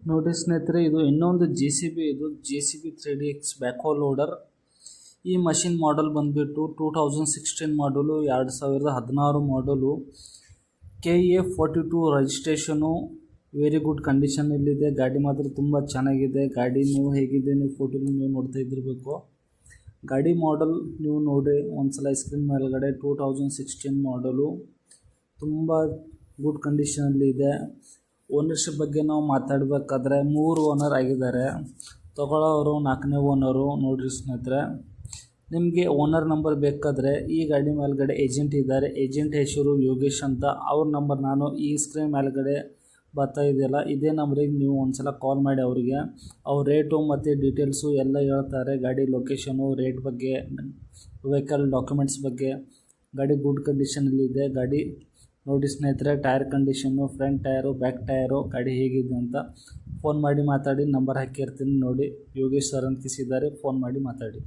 ನೋಡಿ ಸ್ನೇಹಿತರೆ, ಇದು ಇನ್ನೊಂದು JCB. ಇದು JCB 3DX ಬ್ಯಾಕ್ಹೋ ಲೋಡರ್. ಈ ಮಷಿನ್ ಮಾಡಲ್ ಬಂದುಬಿಟ್ಟು 2016 ಮಾಡಲು, 2016 ಮಾಡಲು, KA42 ರಿಜಿಸ್ಟ್ರೇಷನು. Very good ಕಂಡೀಷನಲ್ಲಿದೆ. ಗಾಡಿ ಮಾತ್ರ ತುಂಬ ಚೆನ್ನಾಗಿದೆ. ಗಾಡಿ ನೀವು ಹೇಗಿದೆ, ನೀವು ಫೋಟೋಲಿ ನೀವು ನೋಡ್ತಾ ಇದ್ದಿರಬೇಕು. ಗಾಡಿ ಮಾಡಲ್ ನೀವು ನೋಡಿ ಒಂದ್ಸಲ ಸ್ಕ್ರೀನ್ ಮೇಲ್ಗಡೆ 2016 ಮಾಡಲು, ತುಂಬ ಗುಡ್ ಕಂಡೀಷನಲ್ಲಿದೆ. ಓನರ್ಶಿಪ್ ಬಗ್ಗೆ ನಾವು ಮಾತಾಡಬೇಕಾದ್ರೆ 3 ಓನರ್ ಆಗಿದ್ದಾರೆ. ತಗೊಳ್ಳೋರು 4ನೇ ಓನರು. ನೋಡಿರಿ ಸ್ನೇಹಿತರೆ, ನಿಮಗೆ ಓನರ್ ನಂಬರ್ ಬೇಕಾದರೆ ಈ ಗಾಡಿ ಮೇಲ್ಗಡೆ ಏಜೆಂಟ್ ಇದ್ದಾರೆ. ಏಜೆಂಟ್ ಹೆಸರು ಯೋಗೇಶ್ ಅಂತ. ಅವ್ರ ನಂಬರ್ ನಾನು ಈ ಸ್ಕ್ರೀನ್ ಮೇಲ್ಗಡೆ ಬರ್ತಾ ಇದೆಯಲ್ಲ, ಇದೇ ನಂಬರಿಗೆ ನೀವು ಒಂದ್ಸಲ ಕಾಲ್ ಮಾಡಿ ಅವರಿಗೆ. ಅವ್ರ ರೇಟು ಮತ್ತು ಡೀಟೇಲ್ಸು ಎಲ್ಲ ಹೇಳ್ತಾರೆ. ಗಾಡಿ ಲೊಕೇಶನು, ರೇಟ್ ಬಗ್ಗೆ, ವೆಹಿಕಲ್ ಡಾಕ್ಯುಮೆಂಟ್ಸ್ ಬಗ್ಗೆ. ಗಾಡಿ ಗುಡ್ ಕಂಡೀಷನಲ್ಲಿದೆ. ಗಾಡಿ ನೋಡಿ ಸ್ನೇಹಿತರೆ, tyre condition, front tyre, back tyre, ಗಾಡಿ ಹೇಗಿದೆ ಅಂತ ಫೋನ್ ಮಾಡಿ ಮಾತಾಡಿ. ನಂಬರ್ ಹಾಕಿರ್ತೀನಿ ನೋಡಿ. ಯೋಗೇಶ್ ಸರ್ ಅಂತ ಕಿಸಿದ್ದಾರೆ, ಫೋನ್ ಮಾಡಿ ಮಾತಾಡಿ.